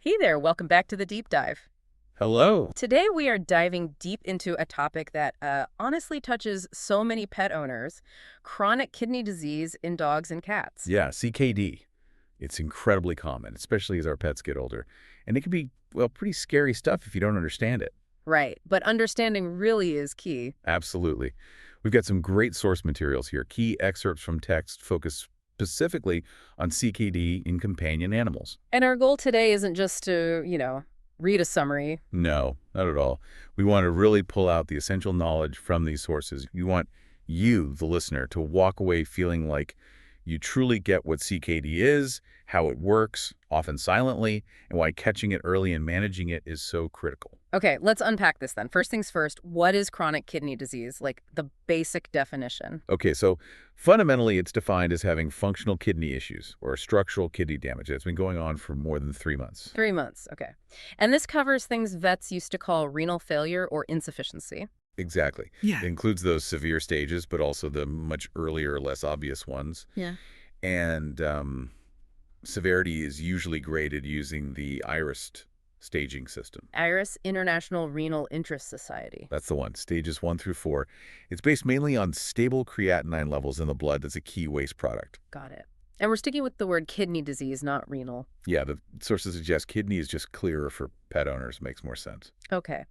Hey there, welcome back to the deep dive. Hello. Today we are diving deep into a topic that honestly touches so many pet owners, chronic kidney disease in dogs and cats. Yeah, CKD. It's incredibly common, especially as our pets get older. And it can be, well, pretty scary stuff if you don't understand it. Right, but understanding really is key. Absolutely. We've got some great source materials here. Key excerpts from text focus specifically on CKD in companion animals. And our goal today isn't just to, read a summary. No, not at all. We want to really pull out the essential knowledge from these sources. We want you, the listener, to walk away feeling like you truly get what CKD is, how it works, often silently, and why catching it early and managing it is so critical. Okay, let's unpack this then. First things first, what is chronic kidney disease? Like the basic definition. Okay, so fundamentally, it's defined as having functional kidney issues or structural kidney damage that's been going on for more than 3 months. 3 months, okay. And this covers things vets used to call renal failure or insufficiency. Exactly. Yeah. It includes those severe stages, but also the much earlier, less obvious ones. Yeah. And severity is usually graded using the IRIS staging system. IRIS, International Renal Interest Society. That's the one, stages 1 through 4. It's based mainly on stable creatinine levels in the blood. That's a key waste product. Got it. And we're sticking with the word kidney disease, not renal. Yeah, the sources suggest kidney is just clearer for pet owners. Makes more sense. Okay.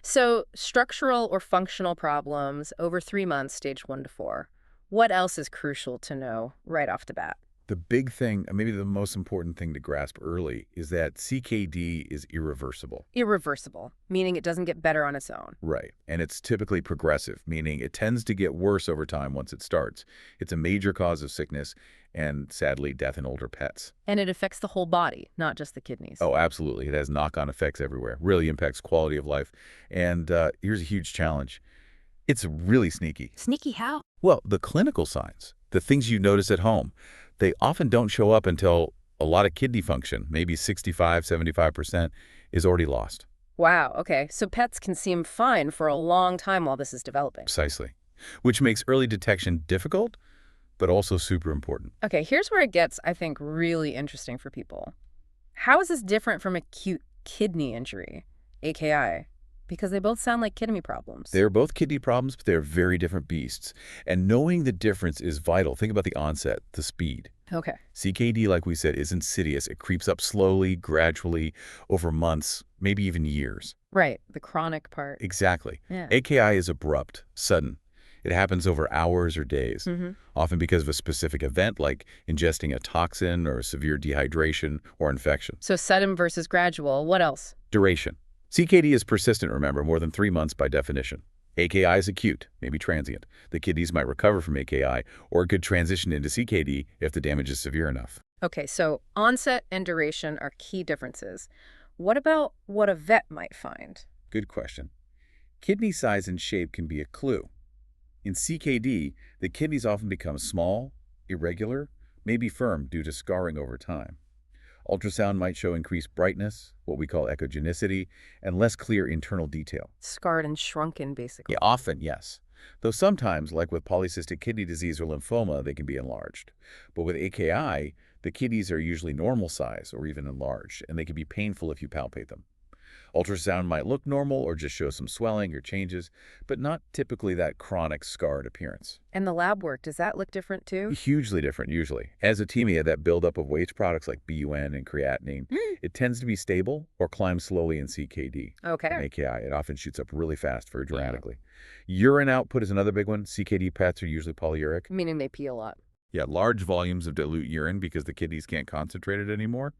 So structural or functional problems over 3 months, stage 1 to 4. What else is crucial to know right off the bat? The big thing, and maybe the most important thing to grasp early, is that CKD is irreversible. Irreversible, meaning it doesn't get better on its own. Right. And it's typically progressive, meaning it tends to get worse over time once it starts. It's a major cause of sickness and, sadly, death in older pets. And it affects the whole body, not just the kidneys. Oh, absolutely. It has knock-on effects everywhere. Really impacts quality of life. And here's a huge challenge. It's really sneaky. Sneaky how? Well, the clinical signs, the things you notice at home, they often don't show up until a lot of kidney function, maybe 65, 75%, is already lost. Wow, okay. So pets can seem fine for a long time while this is developing. Precisely. Which makes early detection difficult, but also super important. Okay, here's where it gets, I think, really interesting for people. How is this different from acute kidney injury, AKI? Because they both sound like kidney problems. They're both kidney problems, but they're very different beasts. And knowing the difference is vital. Think about the onset, the speed. Okay. CKD, like we said, is insidious. It creeps up slowly, gradually, over months, maybe even years. Right, the chronic part. Exactly. Yeah. AKI is abrupt, sudden. It happens over hours or days, often because of a specific event like ingesting a toxin or severe dehydration or infection. So sudden versus gradual. What else? Duration. CKD is persistent, remember, more than 3 months by definition. AKI is acute, maybe transient. The kidneys might recover from AKI, or it could transition into CKD if the damage is severe enough. Okay, so onset and duration are key differences. What about what a vet might find? Good question. Kidney size and shape can be a clue. In CKD, the kidneys often become small, irregular, maybe firm due to scarring over time. Ultrasound might show increased brightness, what we call echogenicity, and less clear internal detail. Scarred and shrunken, basically. Yeah, often, yes. Though sometimes, like with polycystic kidney disease or lymphoma, they can be enlarged. But with AKI, the kidneys are usually normal size or even enlarged, and they can be painful if you palpate them. Ultrasound might look normal or just show some swelling or changes, but not typically that chronic scarred appearance. And the lab work, does that look different too? Hugely different, usually. Azotemia, that buildup of waste products like BUN and creatinine, it tends to be stable or climbs slowly in CKD. Okay. In AKI, it often shoots up really fast, very dramatically. Urine output is another big one. CKD pets are usually polyuric. Meaning they pee a lot. Yeah, large volumes of dilute urine because the kidneys can't concentrate it anymore.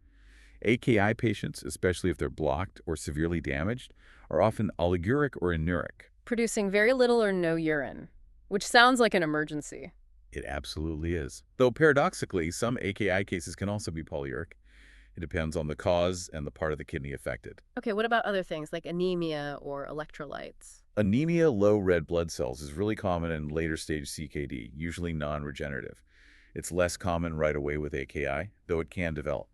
AKI patients, especially if they're blocked or severely damaged, are often oliguric or anuric. Producing very little or no urine, which sounds like an emergency. It absolutely is. Though paradoxically, some AKI cases can also be polyuric. It depends on the cause and the part of the kidney affected. Okay, what about other things like anemia or electrolytes? Anemia, low red blood cells, is really common in later stage CKD, usually non-regenerative. It's less common right away with AKI, though it can develop.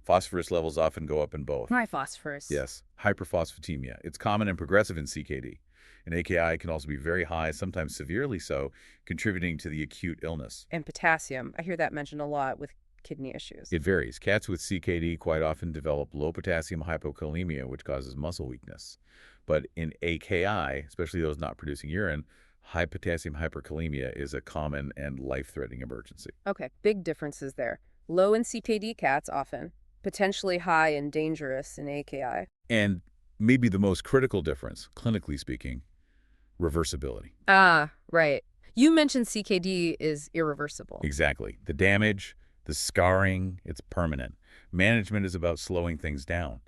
Phosphorus levels often go up in both. High phosphorus. Yes, hyperphosphatemia. It's common and progressive in CKD. And AKI can also be very high, sometimes severely so, contributing to the acute illness. And potassium. I hear that mentioned a lot with kidney issues? It varies. Cats with CKD quite often develop low potassium hypokalemia, which causes muscle weakness. But in AKI, especially those not producing urine, high potassium hyperkalemia is a common and life-threatening emergency. Okay, big differences there. Low in CKD cats often, potentially high and dangerous in AKI. And maybe the most critical difference, clinically speaking, reversibility. Ah, right. You mentioned CKD is irreversible. Exactly. The damage, the scarring, it's permanent. Management is about slowing things down.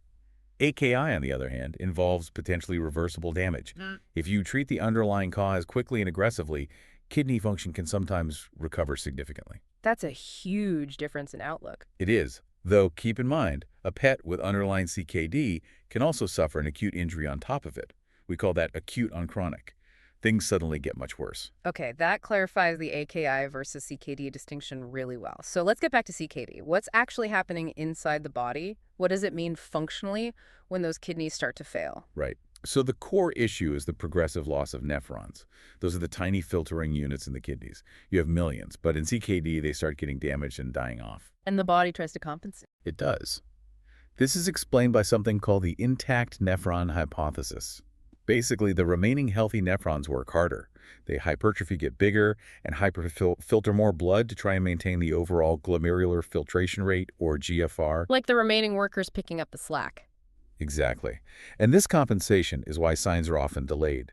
AKI, on the other hand, involves potentially reversible damage. If you treat the underlying cause quickly and aggressively, kidney function can sometimes recover significantly. That's a huge difference in outlook. It is, though keep in mind, a pet with underlying CKD can also suffer an acute injury on top of it. We call that acute on chronic. Things suddenly get much worse. Okay, that clarifies the AKI versus CKD distinction really well. So let's get back to CKD. What's actually happening inside the body? What does it mean functionally when those kidneys start to fail? Right. So the core issue is the progressive loss of nephrons. Those are the tiny filtering units in the kidneys. You have millions, but in CKD, they start getting damaged and dying off. And the body tries to compensate. It does. This is explained by something called the intact nephron hypothesis. Basically, the remaining healthy nephrons work harder. They hypertrophy, get bigger, and filter more blood to try and maintain the overall glomerular filtration rate, or GFR. Like the remaining workers picking up the slack. Exactly. And this compensation is why signs are often delayed.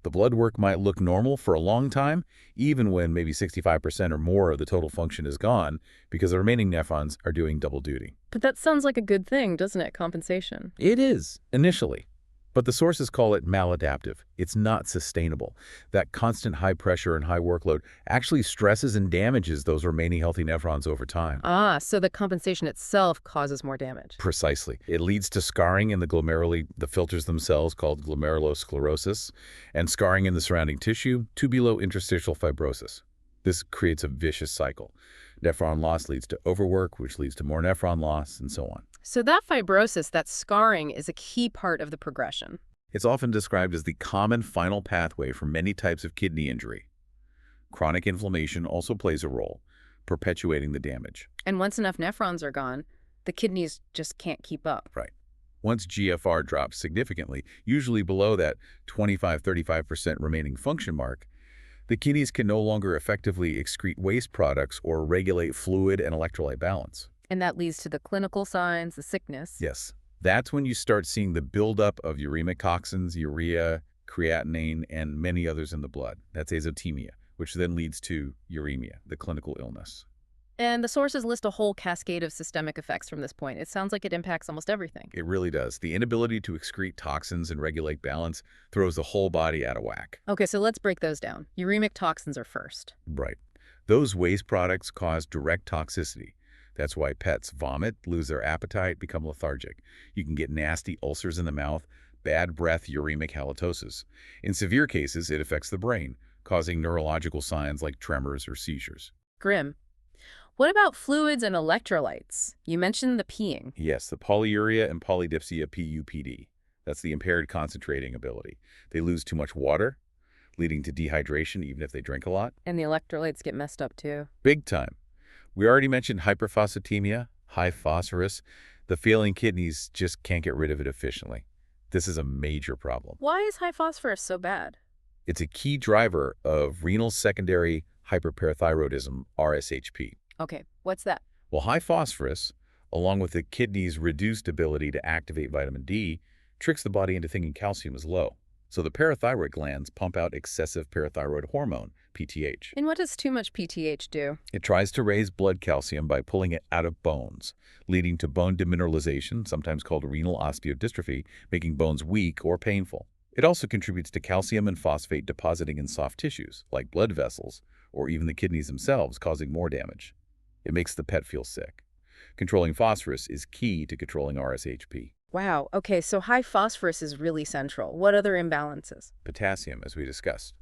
The blood work might look normal for a long time, even when maybe 65% or more of the total function is gone, because the remaining nephrons are doing double duty. But that sounds like a good thing, doesn't it? Compensation. It is, initially. But the sources call it maladaptive. It's not sustainable. That constant high pressure and high workload actually stresses and damages those remaining healthy nephrons over time. Ah, so the compensation itself causes more damage. Precisely. It leads to scarring in the glomeruli, the filters themselves called glomerulosclerosis, and scarring in the surrounding tissue, tubulointerstitial fibrosis. This creates a vicious cycle. Nephron loss leads to overwork, which leads to more nephron loss, and so on. So that fibrosis, that scarring, is a key part of the progression. It's often described as the common final pathway for many types of kidney injury. Chronic inflammation also plays a role, perpetuating the damage. And once enough nephrons are gone, the kidneys just can't keep up. Right. Once GFR drops significantly, usually below that 25–35% remaining function mark, the kidneys can no longer effectively excrete waste products or regulate fluid and electrolyte balance. And that leads to the clinical signs, the sickness. Yes. That's when you start seeing the buildup of uremic toxins, urea, creatinine, and many others in the blood. That's azotemia, which then leads to uremia, the clinical illness. And the sources list a whole cascade of systemic effects from this point. It sounds like it impacts almost everything. It really does. The inability to excrete toxins and regulate balance throws the whole body out of whack. Okay, so let's break those down. Uremic toxins are first. Right. Those waste products cause direct toxicity. That's why pets vomit, lose their appetite, become lethargic. You can get nasty ulcers in the mouth, bad breath, uremic halitosis. In severe cases, it affects the brain, causing neurological signs like tremors or seizures. Grim. What about fluids and electrolytes? You mentioned the peeing. Yes, the polyuria and polydipsia, PUPD. That's the impaired concentrating ability. They lose too much water, leading to dehydration even if they drink a lot. And the electrolytes get messed up too. Big time. We already mentioned hyperphosphatemia, high phosphorus. The failing kidneys just can't get rid of it efficiently. This is a major problem. Why is high phosphorus so bad? It's a key driver of renal secondary hyperparathyroidism, RSHP. Okay, what's that? Well, high phosphorus, along with the kidney's reduced ability to activate vitamin D, tricks the body into thinking calcium is low. So the parathyroid glands pump out excessive parathyroid hormone, PTH. And what does too much PTH do? It tries to raise blood calcium by pulling it out of bones, leading to bone demineralization, sometimes called renal osteodystrophy, making bones weak or painful. It also contributes to calcium and phosphate depositing in soft tissues, like blood vessels, or even the kidneys themselves, causing more damage. It makes the pet feel sick. Controlling phosphorus is key to controlling RSHP. Wow, okay, so high phosphorus is really central. What other imbalances? Potassium, as we discussed,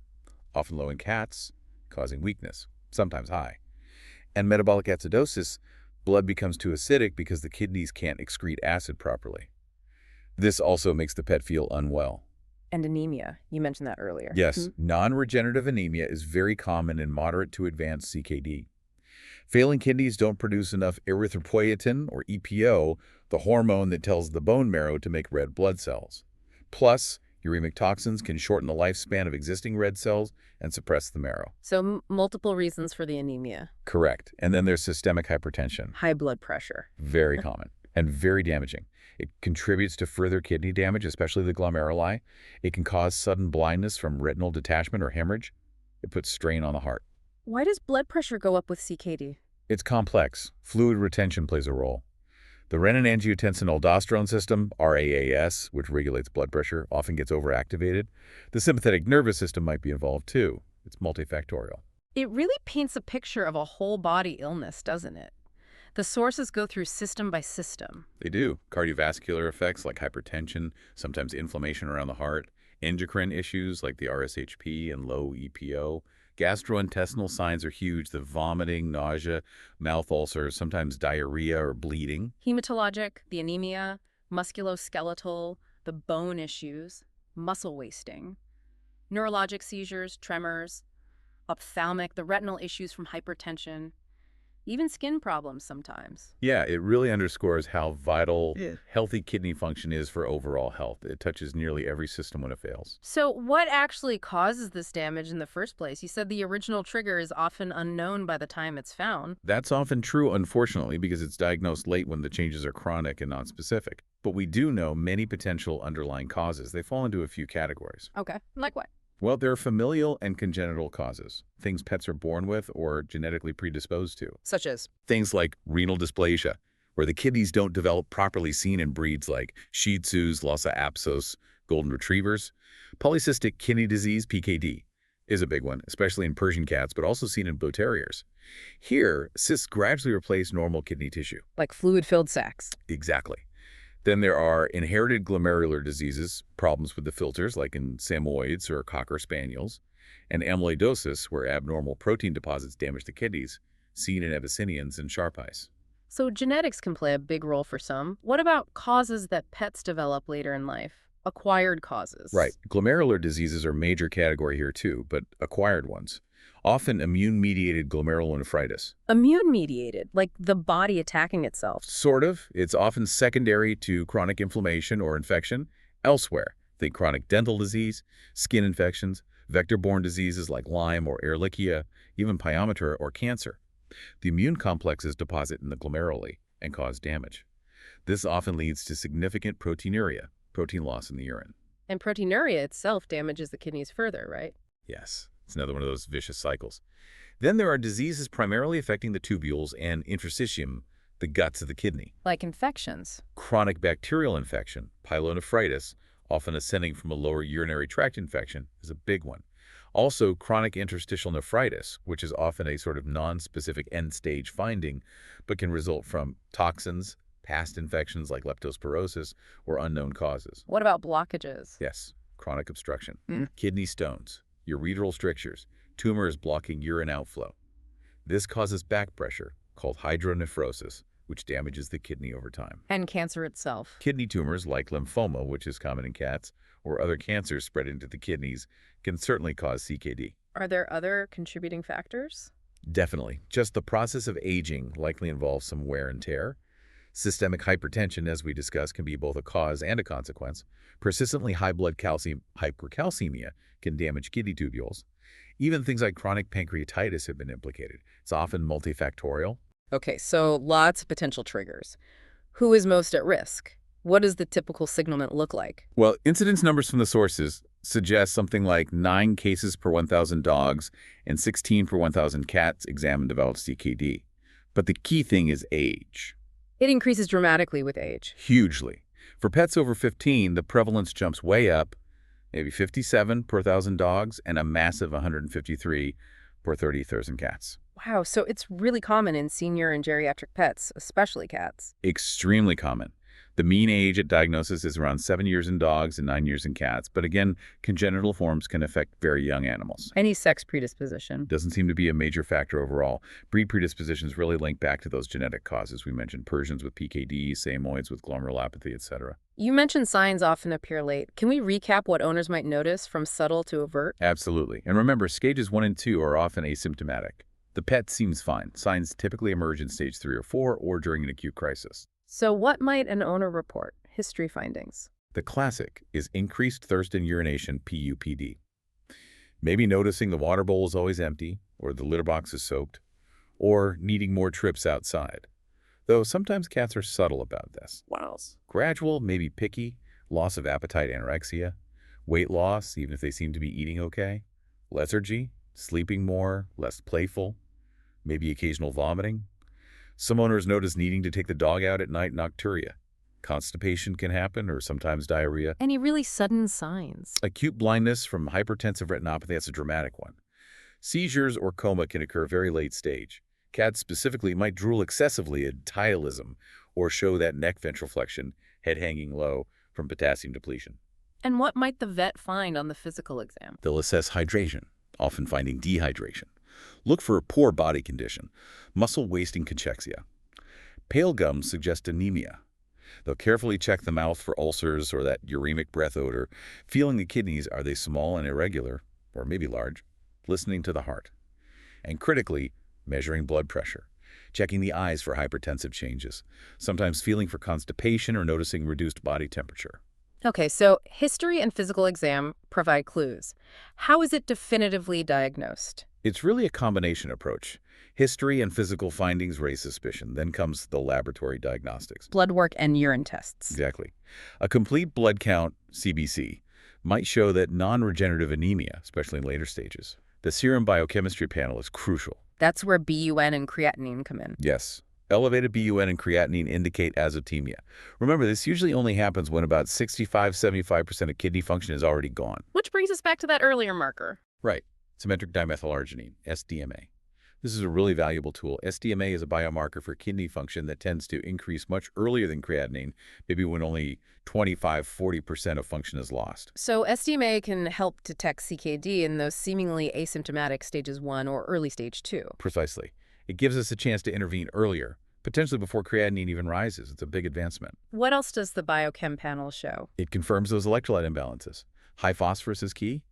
often low in cats, causing weakness, sometimes high. And metabolic acidosis, blood becomes too acidic because the kidneys can't excrete acid properly. This also makes the pet feel unwell. And anemia. You mentioned that earlier. Yes, non-regenerative anemia is very common in moderate to advanced CKD. Failing kidneys don't produce enough erythropoietin, or EPO, the hormone that tells the bone marrow to make red blood cells. Plus, uremic toxins can shorten the lifespan of existing red cells and suppress the marrow. So multiple reasons for the anemia. Correct. And then there's systemic hypertension. High blood pressure. Very common and very damaging. It contributes to further kidney damage, especially the glomeruli. It can cause sudden blindness from retinal detachment or hemorrhage. It puts strain on the heart. Why does blood pressure go up with CKD? It's complex. Fluid retention plays a role. The renin-angiotensin-aldosterone system, RAAS, which regulates blood pressure, often gets overactivated. The sympathetic nervous system might be involved too. It's multifactorial. It really paints a picture of a whole body illness, doesn't it? The sources go through system by system. They do. Cardiovascular effects like hypertension, sometimes inflammation around the heart, endocrine issues like the RSHP and low EPO. Gastrointestinal signs are huge: the vomiting, nausea, mouth ulcers, sometimes diarrhea or bleeding. Hematologic, the anemia, musculoskeletal, the bone issues, muscle wasting, neurologic seizures, tremors, ophthalmic, the retinal issues from hypertension, even skin problems sometimes. Yeah, it really underscores how vital healthy kidney function is for overall health. It touches nearly every system when it fails. So what actually causes this damage in the first place? You said the original trigger is often unknown by the time it's found. That's often true, unfortunately, because it's diagnosed late when the changes are chronic and non-specific. But we do know many potential underlying causes. They fall into a few categories. Okay, like what? Well, there are familial and congenital causes, things pets are born with or genetically predisposed to. Such as? Things like renal dysplasia, where the kidneys don't develop properly, seen in breeds like Shih Tzus, Lhasa Apsos, Golden Retrievers. Polycystic kidney disease, PKD, is a big one, especially in Persian cats, but also seen in Blue Terriers. Here, cysts gradually replace normal kidney tissue. Like fluid-filled sacs. Exactly. Then there are inherited glomerular diseases, problems with the filters like in Samoyeds or Cocker Spaniels, and amyloidosis, where abnormal protein deposits damage the kidneys, seen in Abyssinians and Sharpies. So genetics can play a big role for some. What about causes that pets develop later in life? Acquired causes. Right. Glomerular diseases are a major category here too, but acquired ones. Often immune-mediated glomerulonephritis. Immune-mediated, like the body attacking itself. Sort of. It's often secondary to chronic inflammation or infection elsewhere. Think chronic dental disease, skin infections, vector-borne diseases like Lyme or Ehrlichia, even pyometra or cancer. The immune complexes deposit in the glomeruli and cause damage. This often leads to significant proteinuria, protein loss in the urine. And proteinuria itself damages the kidneys further, right? Yes. It's another one of those vicious cycles. Then there are diseases primarily affecting the tubules and interstitium, the guts of the kidney. Like infections. Chronic bacterial infection, pyelonephritis, often ascending from a lower urinary tract infection, is a big one. Also, chronic interstitial nephritis, which is often a sort of non-specific end-stage finding, but can result from toxins, past infections like leptospirosis, or unknown causes. What about blockages? Yes, chronic obstruction, kidney stones, ureteral strictures, tumors blocking urine outflow. This causes back pressure, called hydronephrosis, which damages the kidney over time. And cancer itself. Kidney tumors like lymphoma, which is common in cats, or other cancers spread into the kidneys, can certainly cause CKD. Are there other contributing factors? Definitely. Just the process of aging likely involves some wear and tear. Systemic hypertension, as we discussed, can be both a cause and a consequence. Persistently high blood calcium hypercalcemia can damage kidney tubules. Even things like chronic pancreatitis have been implicated. It's often multifactorial. Okay, so lots of potential triggers. Who is most at risk? What does the typical signalment look like? Well, incidence numbers from the sources suggest something like 9 cases per 1,000 dogs and 16 per 1,000 cats examined developed CKD. But the key thing is age. It increases dramatically with age. Hugely. For pets over 15, the prevalence jumps way up, maybe 57 per 1,000 dogs and a massive 153 per 30,000 cats. Wow, so it's really common in senior and geriatric pets, especially cats. Extremely common. The mean age at diagnosis is around 7 years in dogs and 9 years in cats. But again, congenital forms can affect very young animals. Any sex predisposition. Doesn't seem to be a major factor overall. Breed predispositions really link back to those genetic causes we mentioned: Persians with PKD, Samoyeds with glomerulopathy, etc. You mentioned signs often appear late. Can we recap what owners might notice from subtle to overt? Absolutely. And remember, stages 1 and 2 are often asymptomatic. The PET seems fine. Signs typically emerge in stage 3 or 4 or during an acute crisis. So what might an owner report? History findings. The classic is increased thirst and urination, PUPD. Maybe noticing the water bowl is always empty, or the litter box is soaked, or needing more trips outside. Though sometimes cats are subtle about this. What else? Gradual, maybe picky, loss of appetite, anorexia, weight loss, even if they seem to be eating okay, lethargy, sleeping more, less playful, maybe occasional vomiting. Some owners notice needing to take the dog out at night, nocturia. Constipation can happen, or sometimes diarrhea. Any really sudden signs? Acute blindness from hypertensive retinopathy, that's a dramatic one. Seizures or coma can occur very late stage. Cats specifically might drool excessively at tyolism or show that neck ventriflexion, head hanging low from potassium depletion. And what might the vet find on the physical exam? They'll assess hydration, often finding dehydration. Look for poor body condition, muscle wasting cachexia. Pale gums suggest anemia. They'll carefully check the mouth for ulcers or that uremic breath odor, feeling the kidneys, are they small and irregular, or maybe large, listening to the heart. And critically, measuring blood pressure, checking the eyes for hypertensive changes, sometimes feeling for constipation or noticing reduced body temperature. Okay, so history and physical exam provide clues. How is it definitively diagnosed? It's really a combination approach. History and physical findings raise suspicion. Then comes the laboratory diagnostics. Blood work and urine tests. Exactly. A complete blood count, CBC, might show that non-regenerative anemia, especially in later stages. The serum biochemistry panel is crucial. That's where BUN and creatinine come in. Yes. Elevated BUN and creatinine indicate azotemia. Remember, this usually only happens when about 65–75% of kidney function is already gone. Which brings us back to that earlier marker. Right. Symmetric dimethylarginine, SDMA. This is a really valuable tool. SDMA is a biomarker for kidney function that tends to increase much earlier than creatinine, maybe when only 25–40% of function is lost. So SDMA can help detect CKD in those seemingly asymptomatic stages 1 or early stage 2. Precisely. It gives us a chance to intervene earlier, potentially before creatinine even rises. It's a big advancement. What else does the biochem panel show? It confirms those electrolyte imbalances. High phosphorus is key,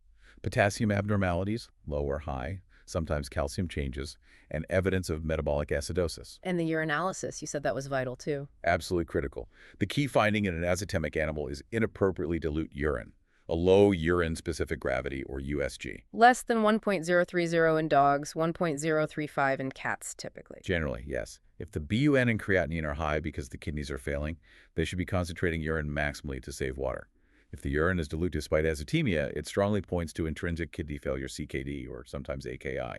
potassium abnormalities, low or high, sometimes calcium changes, and evidence of metabolic acidosis. And the urinalysis, you said that was vital too. Absolutely critical. The key finding in an azotemic animal is inappropriately dilute urine, a low urine-specific gravity, or USG. Less than 1.030 in dogs, 1.035 in cats typically. Generally, yes. If the BUN and creatinine are high because the kidneys are failing, they should be concentrating urine maximally to save water. If the urine is dilute despite azotemia, it strongly points to intrinsic kidney failure, CKD, or sometimes AKI.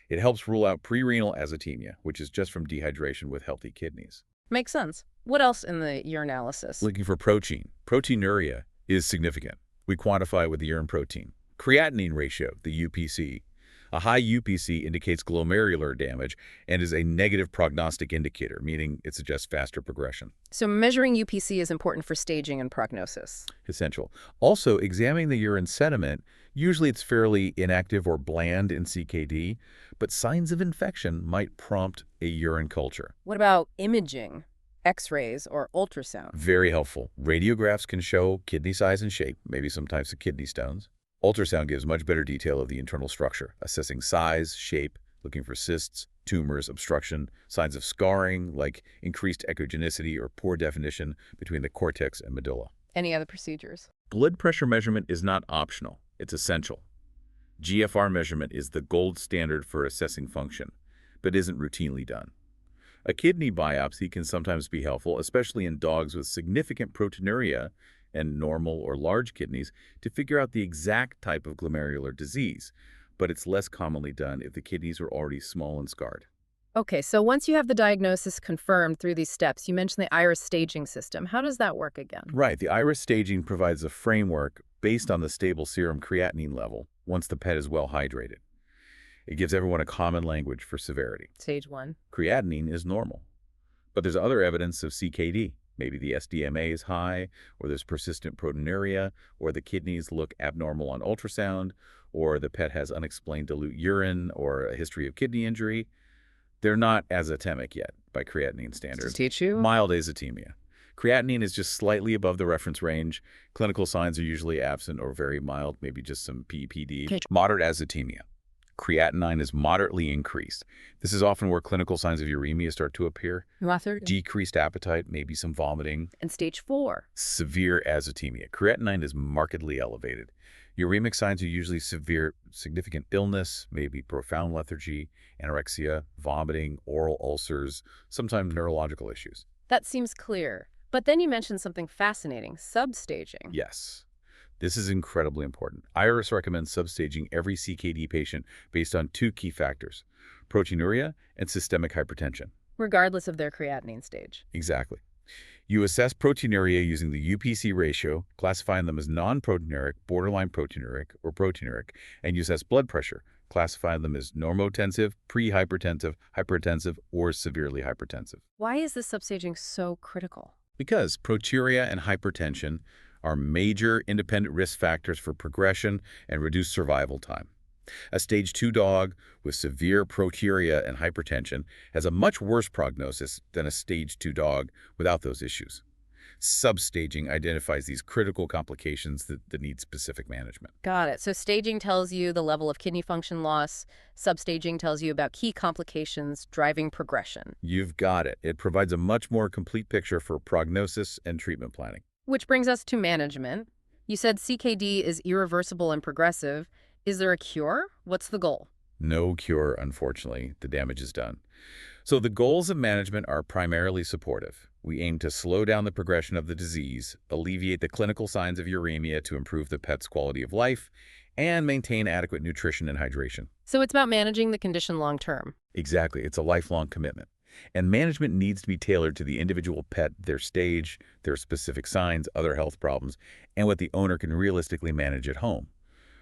It helps rule out prerenal azotemia, which is just from dehydration with healthy kidneys. Makes sense. What else in the urinalysis? Looking for protein. Proteinuria is significant. We quantify with the urine protein. Creatinine ratio, the UPC. A high UPC indicates glomerular damage and is a negative prognostic indicator, meaning it suggests faster progression. So measuring UPC is important for staging and prognosis. Essential. Also, examining the urine sediment, usually it's fairly inactive or bland in CKD, but signs of infection might prompt a urine culture. What about imaging? X-rays or ultrasound? Very helpful. Radiographs can show kidney size and shape, maybe some types of kidney stones. Ultrasound gives much better detail of the internal structure, assessing size, shape, looking for cysts, tumors, obstruction, signs of scarring like increased echogenicity or poor definition between the cortex and medulla. Any other procedures? Blood pressure measurement is not optional. It's essential. GFR measurement is the gold standard for assessing function, but isn't routinely done. A kidney biopsy can sometimes be helpful, especially in dogs with significant proteinuria and normal or large kidneys, to figure out the exact type of glomerular disease, but it's less commonly done if the kidneys are already small and scarred. Okay, so once you have the diagnosis confirmed through these steps, you mentioned the IRIS staging system. How does that work again? Right, the IRIS staging provides a framework based on the stable serum creatinine level once the pet is well hydrated. It gives everyone a common language for severity. Stage 1. Creatinine is normal, but there's other evidence of CKD. Maybe the SDMA is high, or there's persistent proteinuria, or the kidneys look abnormal on ultrasound, or the pet has unexplained dilute urine, or a history of kidney injury. They're not azotemic yet by creatinine standards. Does it teach you? Mild azotemia. Creatinine is just slightly above the reference range. Clinical signs are usually absent or very mild, maybe just some PEPD. Okay. Moderate azotemia. Creatinine is moderately increased. This is often where clinical signs of uremia start to appear. Decreased appetite, maybe some vomiting. And stage 4. Severe azotemia. Creatinine is markedly elevated. Uremic signs are usually severe, significant illness, maybe profound lethargy, anorexia, vomiting, oral ulcers, sometimes neurological issues. That seems clear. But then you mentioned something fascinating, substaging. Yes. This is incredibly important. IRS recommends substaging every CKD patient based on 2 key factors, proteinuria and systemic hypertension. Regardless of their creatinine stage. Exactly. You assess proteinuria using the UPC ratio, classifying them as non-proteinuric, borderline proteinuric, or proteinuric, and you assess blood pressure, classifying them as normotensive, pre-hypertensive, hypertensive, or severely hypertensive. Why is this substaging so critical? Because proteinuria and hypertension are major independent risk factors for progression and reduced survival time. A stage 2 dog with severe proteinuria and hypertension has a much worse prognosis than a stage 2 dog without those issues. Substaging identifies these critical complications that need specific management. Got it. So staging tells you the level of kidney function loss. Substaging tells you about key complications driving progression. You've got it. It provides a much more complete picture for prognosis and treatment planning. Which brings us to management. You said CKD is irreversible and progressive. Is there a cure? What's the goal? No cure, unfortunately. The damage is done. So the goals of management are primarily supportive. We aim to slow down the progression of the disease, alleviate the clinical signs of uremia to improve the pet's quality of life, and maintain adequate nutrition and hydration. So it's about managing the condition long term. Exactly. It's a lifelong commitment. And management needs to be tailored to the individual pet, their stage, their specific signs, other health problems, and what the owner can realistically manage at home.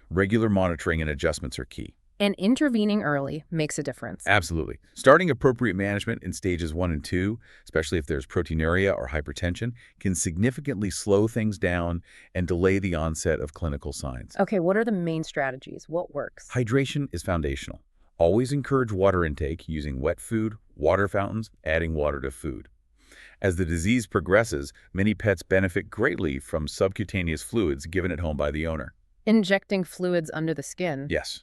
Regular monitoring and adjustments are key. And intervening early makes a difference. Absolutely. Starting appropriate management in stages 1 and 2, especially if there's proteinuria or hypertension, can significantly slow things down and delay the onset of clinical signs. Okay, what are the main strategies? What works? Hydration is foundational. Always encourage water intake using wet food, water fountains, adding water to food. As the disease progresses, many pets benefit greatly from subcutaneous fluids given at home by the owner. Injecting fluids under the skin. Yes.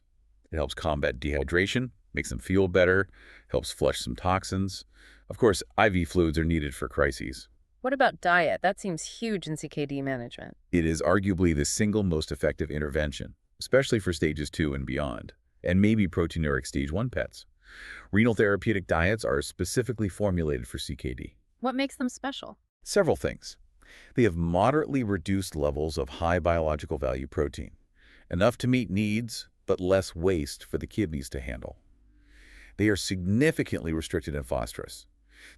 It helps combat dehydration, makes them feel better, helps flush some toxins. Of course, IV fluids are needed for crises. What about diet? That seems huge in CKD management. It is arguably the single most effective intervention, especially for stages 2 and beyond, and maybe proteinuric stage 1 pets. Renal therapeutic diets are specifically formulated for CKD. What makes them special? Several things. They have moderately reduced levels of high biological value protein, enough to meet needs, but less waste for the kidneys to handle. They are significantly restricted in phosphorus.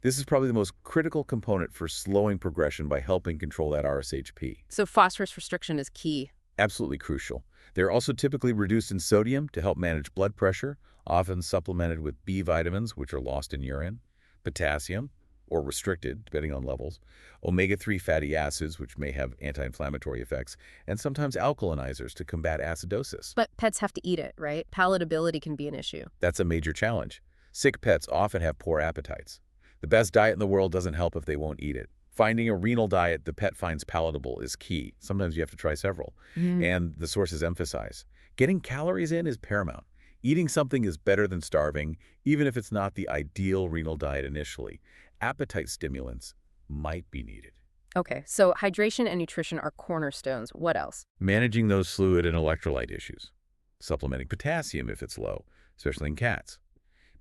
This is probably the most critical component for slowing progression by helping control that RSHP. So phosphorus restriction is key. Absolutely crucial. They're also typically reduced in sodium to help manage blood pressure, often supplemented with B vitamins, which are lost in urine, potassium, or restricted, depending on levels, omega-3 fatty acids, which may have anti-inflammatory effects, and sometimes alkalinizers to combat acidosis. But pets have to eat it, right? Palatability can be an issue. That's a major challenge. Sick pets often have poor appetites. The best diet in the world doesn't help if they won't eat it. Finding a renal diet the pet finds palatable is key. Sometimes you have to try several. And the sources emphasize, getting calories in is paramount. Eating something is better than starving, even if it's not the ideal renal diet initially. Appetite stimulants might be needed. Okay, so hydration and nutrition are cornerstones. What else? Managing those fluid and electrolyte issues. Supplementing potassium if it's low, especially in cats.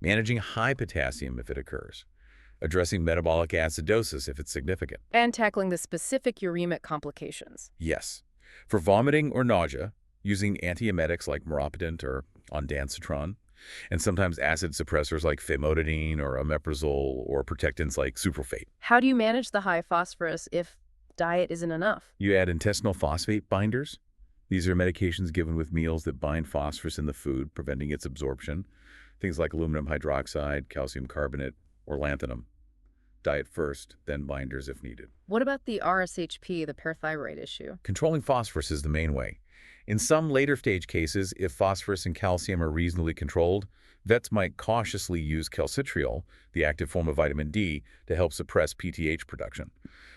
Managing high potassium if it occurs. Addressing metabolic acidosis if it's significant. And tackling the specific uremic complications. Yes. For vomiting or nausea, using antiemetics like meropenem or ondansetron, and sometimes acid suppressors like famotidine or omeprazole or protectants like sucralfate. How do you manage the high phosphorus if diet isn't enough? You add intestinal phosphate binders. These are medications given with meals that bind phosphorus in the food, preventing its absorption. Things like aluminum hydroxide, calcium carbonate, or lanthanum. Diet first, then binders if needed. What about the RSHP, the parathyroid issue? Controlling phosphorus is the main way. In some later stage cases, if phosphorus and calcium are reasonably controlled, vets might cautiously use calcitriol, the active form of vitamin D, to help suppress PTH production.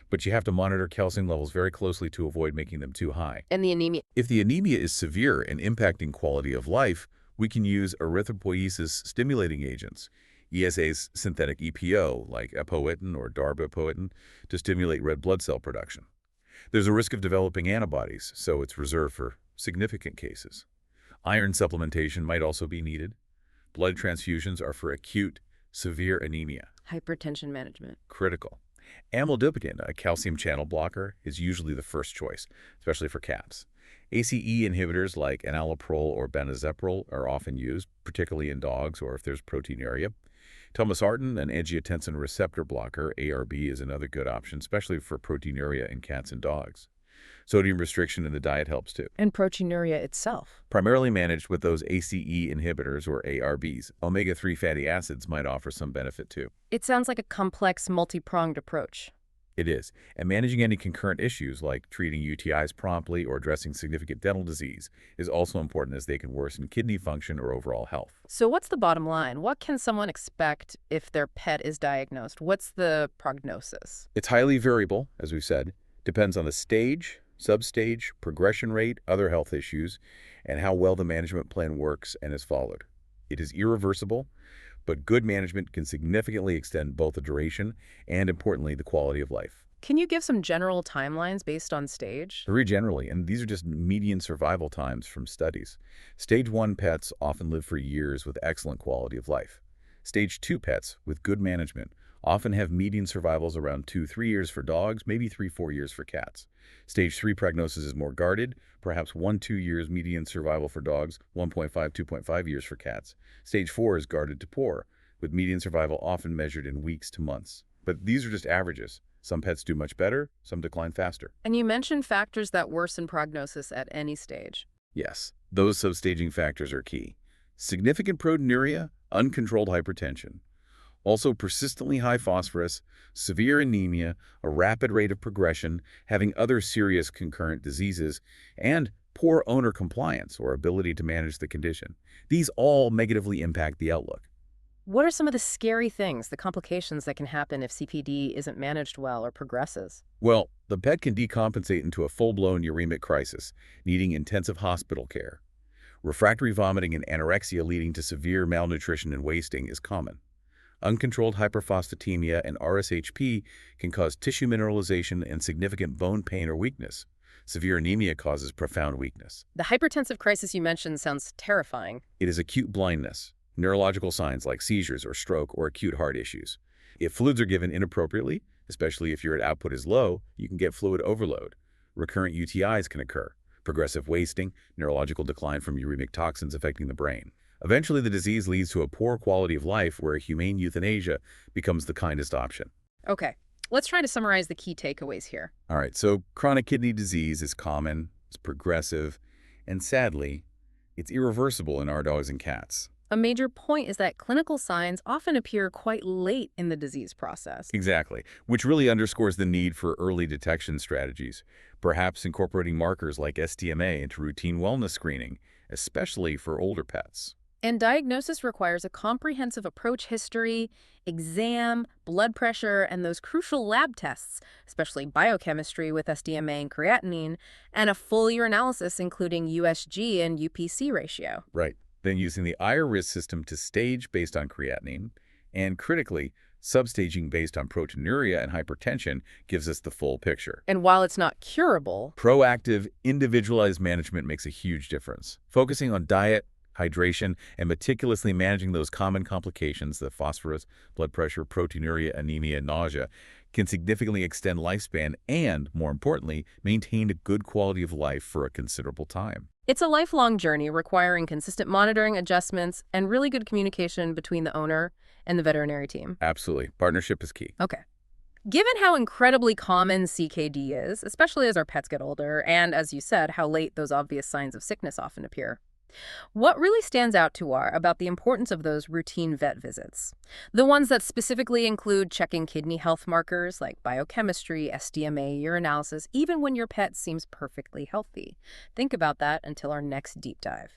But you have to monitor calcium levels very closely to avoid making them too high. And the anemia? If the anemia is severe and impacting quality of life, We can use erythropoiesis-stimulating agents, ESA's synthetic EPO, like epoetin or darbepoetin, to stimulate red blood cell production. There's a risk of developing antibodies, so it's reserved for significant cases. Iron supplementation might also be needed. Blood transfusions are for acute, severe anemia. Hypertension management. Critical. Amlodipine, a calcium channel blocker, is usually the first choice, especially for cats. ACE inhibitors like enalapril or benazepril are often used, particularly in dogs or if there's proteinuria. Telmisartan, an angiotensin receptor blocker, ARB, is another good option, especially for proteinuria in cats and dogs. Sodium restriction in the diet helps too. And proteinuria itself. Primarily managed with those ACE inhibitors or ARBs, omega-3 fatty acids might offer some benefit too. It sounds like a complex, multi-pronged approach. It is, and managing any concurrent issues like treating UTIs promptly or addressing significant dental disease is also important as they can worsen kidney function or overall health. So what's the bottom line? What can someone expect if their pet is diagnosed? What's the prognosis? It's highly variable, as we've said. Depends on the stage, substage, progression rate, other health issues, and how well the management plan works and is followed. It is irreversible, but good management can significantly extend both the duration and, importantly, the quality of life. Can you give some general timelines based on stage? Very generally, and these are just median survival times from studies. Stage 1 pets often live for years with excellent quality of life. Stage 2 pets, with good management, often have median survivals around 2-3 years for dogs, maybe 3-4 years for cats. Stage 3 prognosis is more guarded, perhaps 1-2 years median survival for dogs, 1.5-2.5 years for cats. Stage 4 is guarded to poor, with median survival often measured in weeks to months. But these are just averages. Some pets do much better, some decline faster. And you mentioned factors that worsen prognosis at any stage. Yes, those substaging factors are key. Significant proteinuria, uncontrolled hypertension. Also persistently high phosphorus, severe anemia, a rapid rate of progression, having other serious concurrent diseases, and poor owner compliance or ability to manage the condition. These all negatively impact the outlook. What are some of the scary things, the complications that can happen if CKD isn't managed well or progresses? Well, the pet can decompensate into a full-blown uremic crisis, needing intensive hospital care. Refractory vomiting and anorexia leading to severe malnutrition and wasting is common. Uncontrolled hyperphosphatemia and RSHP can cause tissue mineralization and significant bone pain or weakness. Severe anemia causes profound weakness. The hypertensive crisis you mentioned sounds terrifying. It is acute blindness, neurological signs like seizures or stroke or acute heart issues. If fluids are given inappropriately, especially if your output is low, you can get fluid overload. Recurrent UTIs can occur, progressive wasting, neurological decline from uremic toxins affecting the brain. Eventually, the disease leads to a poor quality of life where humane euthanasia becomes the kindest option. Okay, let's try to summarize the key takeaways here. All right, so chronic kidney disease is common, it's progressive, and sadly, it's irreversible in our dogs and cats. A major point is that clinical signs often appear quite late in the disease process. Exactly, which really underscores the need for early detection strategies, perhaps incorporating markers like SDMA into routine wellness screening, especially for older pets. And diagnosis requires a comprehensive approach history, exam, blood pressure, and those crucial lab tests, especially biochemistry with SDMA and creatinine, and a full urinalysis including USG and UPC ratio. Right. Then using the IRIS system to stage based on creatinine, and critically, substaging based on proteinuria and hypertension gives us the full picture. And while it's not curable, Proactive, individualized management makes a huge difference. Focusing on diet, hydration, and meticulously managing those common complications, the phosphorus, blood pressure, proteinuria, anemia, and nausea, can significantly extend lifespan and, more importantly, maintain a good quality of life for a considerable time. it's a lifelong journey requiring consistent monitoring, adjustments, and really good communication between the owner and the veterinary team. Absolutely. Partnership is key. Okay. Given how incredibly common CKD is, especially as our pets get older, and as you said, how late those obvious signs of sickness often appear, what really stands out to our about the importance of those routine vet visits? The ones that specifically include checking kidney health markers like biochemistry, SDMA, urinalysis, even when your pet seems perfectly healthy. Think about that until our next deep dive.